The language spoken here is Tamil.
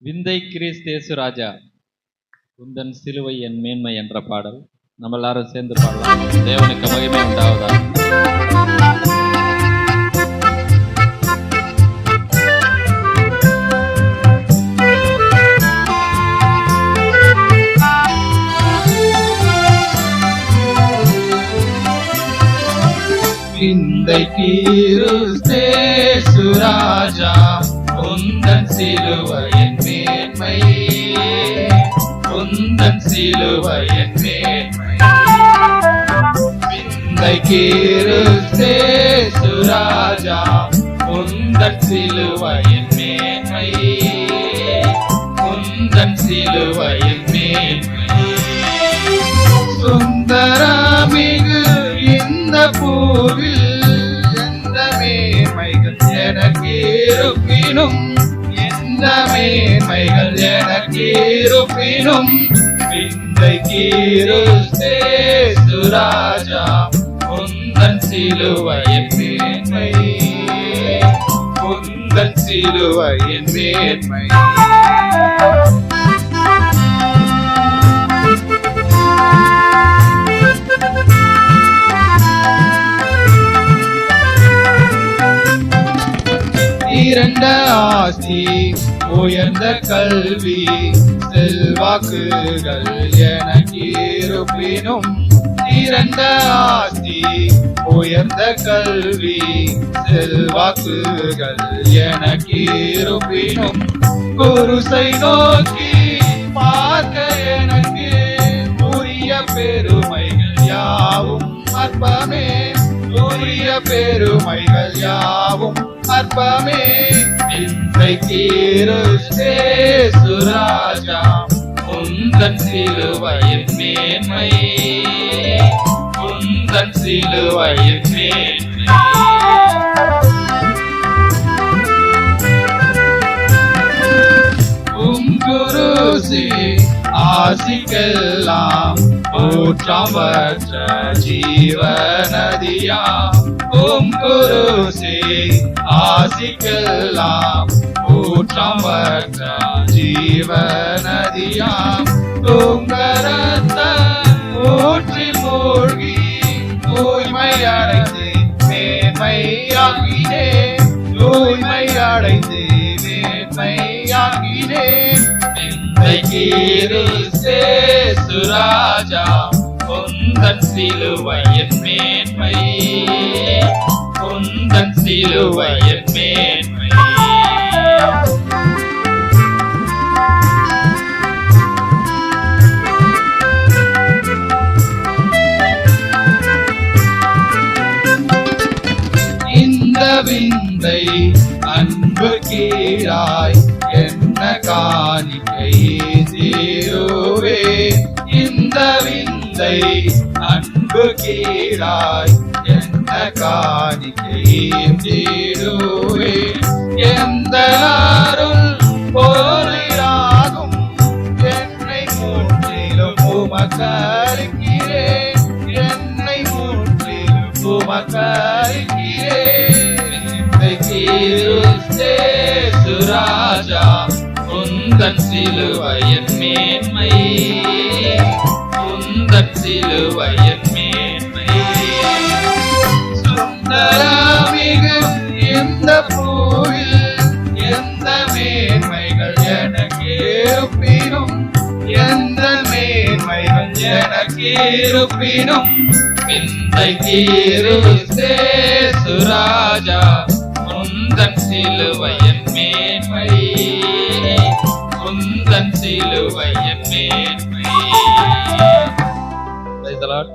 விந்தை கிறிஸ்தேசு ராஜா உந்தன் சிலுவை என் மேன்மை என்ற பாடல் நம்ம எல்லாரும் சேர்ந்து பாடலாம். தேவனுக்கு மகிமை உண்டாவதா. விந்தை கிறிஸ்தேசு ராஜா உந்தன் சிலுவையின் மேன்மை, உந்தன் சிலுவையின் மேன்மை. விந்தை கிறிஸ்தேசு ராஜா உந்தன் சிலுவையின் மேன்மை, உந்தன் சிலுவையின் மேன்மை. சுந்தரமிகு இந்த பூவில் எந்த மேன்மைகள் எனக்கு இருப்பினும், எந்த மேன்மைகள் எனக்கு இருப்பினும், விந்தை கிறிஸ்தேசு ராஜா உந்தன் சிலுவையின் மேன்மை, உந்தன் சிலுவையின் மேன்மை. இரண்ட ஆசி உயர்ந்த கல்வி செல்வாக்குகள் எனக்கு இருப்பினும், இரண்ட ஆசி உயர்ந்த கல்வி செல்வாக்குகள் எனக்கு இருப்பினும், குருசை நோக்கி பார்க்க எனக்கு உரிய பெருமைகள் யாவும் அற்பமே, உரிய பெருமைகள் யாவும் அற்பமே. விந்தை கிறிஸ்தேசு ராஜா உந்தன் சிலுவையின் மேன்மை, உந்தன் சிலுவையின் மேன்மை. குருசி ஆசிக்கெல்லாம் ஊற்றாம் வற்ற ஜீவநதியா, குருசி ஆசிக்கெல்லாம் ஊற்றாம் வற்ற ஜீவநதியா, துங்கரத்த ஊற்றி மூழ்கி தூய்மை அடைந்து மேன்மையாகினே, தூய்மை அடைந்து மேன்மையாகினே. விந்தை கிறிஸ்தேசு ராஜா உந்தன் சிலுவையின் மேன்மை, உந்தன் சிலுவையின் மேன்மை. இந்த விந்தை அன்பு கீழாய் என்ன காணிக்கை தீருவே, இந்த விந்தை அன்பு கீழாய் என்ன காணிக்கை தீருவே. எந்த அருள் பொருளாகும் என்னை முற்றிலும் உமக்களிக்கிறேன், என்னை முற்றிலும் உமக்களிக்கிறேன். விந்தை கிறிஸ்தேசு ராஜா உந்தன் சிலுவையின் மேன்மை, உந்தன் சிலுவையின் மேன்மை. சுந்தரமிகு இந்த பூவில் எந்த மேன்மைகள் எனக்கு இருப்பினும், எந்த மேன்மைகள் எனக்கு இருப்பினும், விந்தை கிறிஸ்தேசு ராஜா உந்தன் சிலுவையின் மேன்மை, உந்தன் சிலுவையின் மேன்மை. Praise the Lord.